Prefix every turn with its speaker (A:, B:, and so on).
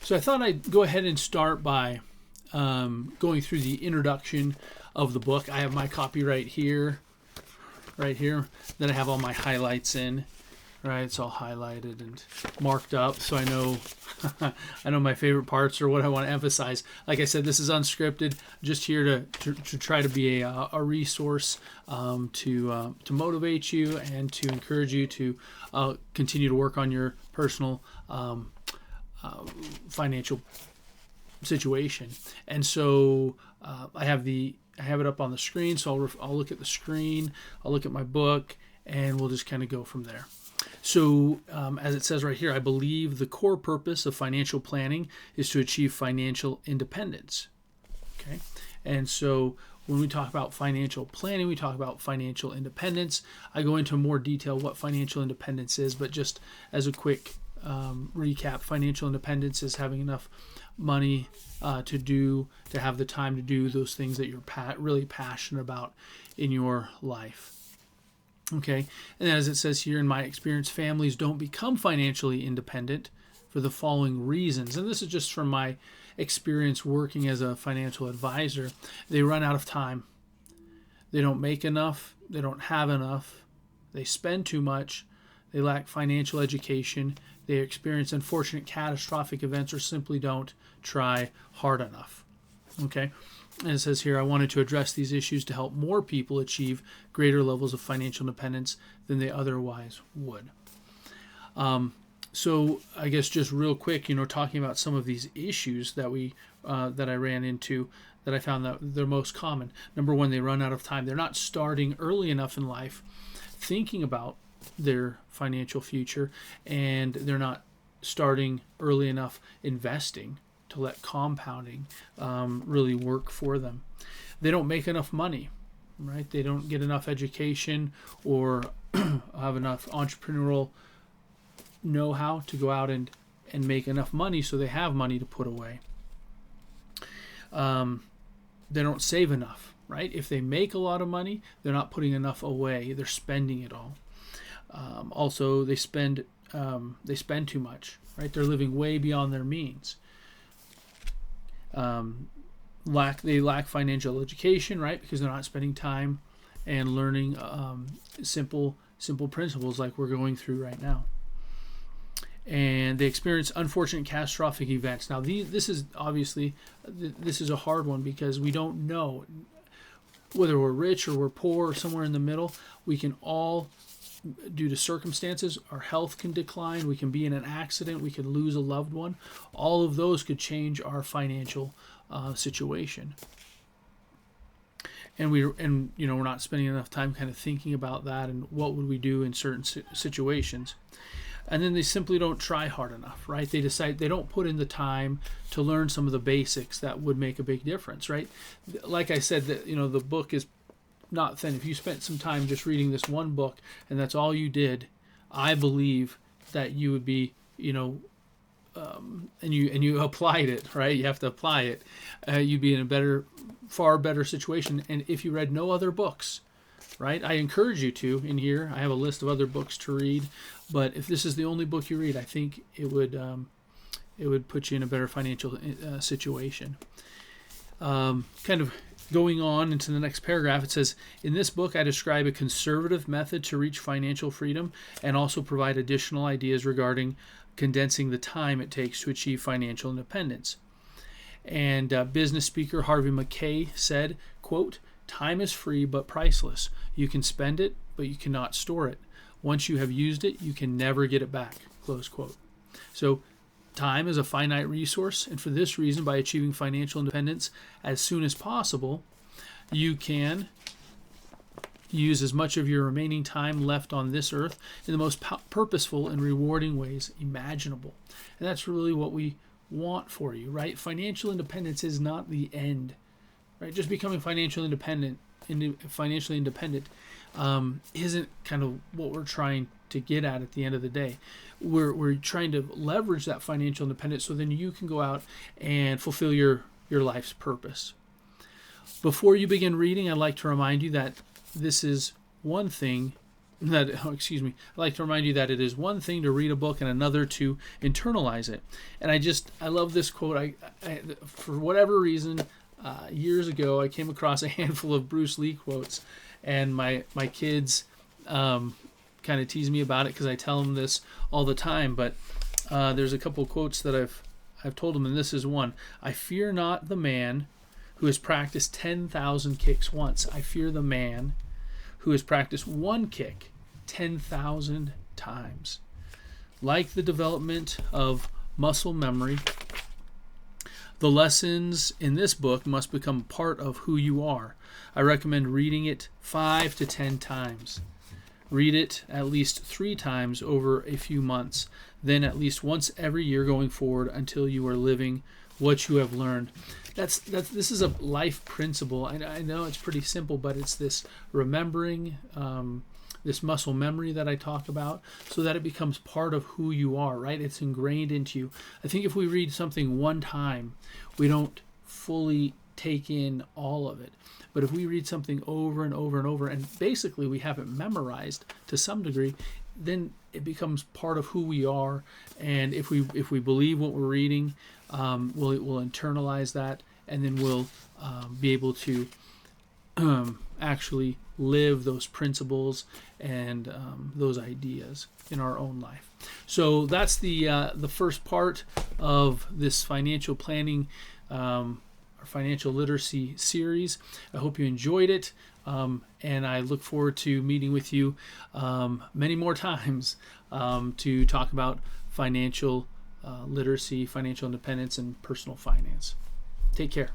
A: So I thought I'd go ahead and start by going through the introduction of the book. I have my copy right here. Then I have all my highlights in. Right, it's all highlighted and marked up, so I know I know my favorite parts or what I want to emphasize. Like I said, this is unscripted, just here to try to be a resource to motivate you and to encourage you to continue to work on your personal financial situation. And so I have it up on the screen, so I'll look at the screen, I'll look at my book, and we'll just kind of go from there. So as it says right here, I believe the core purpose of financial planning is to achieve financial independence. Okay, and so when we talk about financial planning, we talk about financial independence. I go into more detail what financial independence is, but just as a quick recap, financial independence is having enough money to have the time to do those things that you're really passionate about in your life. Okay, and as it says here, in my experience, families don't become financially independent for the following reasons. And this is just from my experience working as a financial advisor. They run out of time. They don't make enough. They don't have enough. They spend too much. They lack financial education. They experience unfortunate catastrophic events or simply don't try hard enough. Okay. And it says here, I wanted to address these issues to help more people achieve greater levels of financial independence than they otherwise would. So I guess just real quick, talking about some of these issues that I ran into, that I found that they're most common. Number one, they run out of time. They're not starting early enough in life thinking about their financial future, and they're not starting early enough investing to let compounding really work for them. They don't make enough money, right? They don't get enough education or have enough entrepreneurial know-how to go out and make enough money so they have money to put away. They don't save enough, right? If they make a lot of money, they're not putting enough away. They're spending it all. Also, they spend too much, right? They're living way beyond their means. They lack financial education, right? Because they're not spending time and learning simple principles like we're going through right now. And they experience unfortunate catastrophic events. Now, this is a hard one because we don't know whether we're rich or we're poor or somewhere in the middle. We can all, due to circumstances, our health can decline. We can be in an accident. We could lose a loved one. All of those could change our financial situation. And we're not spending enough time kind of thinking about that and what would we do in certain situations. And then they simply don't try hard enough, right? They decide they don't put in the time to learn some of the basics that would make a big difference, right? Like I said, the book is not thin. If you spent some time just reading this one book and that's all you did, I believe that you would be, and you applied it, right? You have to apply it. You'd be in a far better situation. And if you read no other books, right? I encourage you to. In here, I have a list of other books to read, but if this is the only book you read, I think it would put you in a better financial situation. Kind of going on into the next paragraph, it says, in this book, I describe a conservative method to reach financial freedom and also provide additional ideas regarding condensing the time it takes to achieve financial independence. And business speaker Harvey Mackay said, quote, time is free but priceless. You can spend it, but you cannot store it. Once you have used it, you can never get it back, close quote. So time is a finite resource, and for this reason, by achieving financial independence as soon as possible, you can use as much of your remaining time left on this earth in the most purposeful and rewarding ways imaginable. And that's really what we want for you, right? Financial independence is not the end, right? Just becoming financially independent isn't kind of what we're trying to get at the end of the day. We're trying to leverage that financial independence so then you can go out and fulfill your life's purpose. Before you begin reading, I'd like to remind you that this is one thing I'd like to remind you that it is one thing to read a book and another to internalize it. And I love this quote. I for whatever reason, years ago, I came across a handful of Bruce Lee quotes, and my kids kind of tease me about it because I tell them this all the time. But there's a couple of quotes that I've told them, and this is one. I fear not the man who has practiced 10,000 kicks once. I fear the man who has practiced one kick 10,000 times. Like the development of muscle memory, the lessons in this book must become part of who you are. I recommend reading it 5 to 10 times. Read it at least 3 times over a few months, then at least once every year going forward until you are living what you have learned. This is a life principle. I know it's pretty simple, but it's this remembering, this muscle memory that I talk about, so that it becomes part of who you are, right? It's ingrained into you. I think if we read something one time, we don't fully take in all of it. But if we read something over and over and over, and basically we have it memorized to some degree, then it becomes part of who we are. And if we believe what we're reading, we'll internalize that, and then we'll be able to actually live those principles and those ideas in our own life. So that's the first part of this financial planning or financial literacy series. I hope you enjoyed it, and I look forward to meeting with you many more times to talk about financial literacy, financial independence, and personal finance. Take care.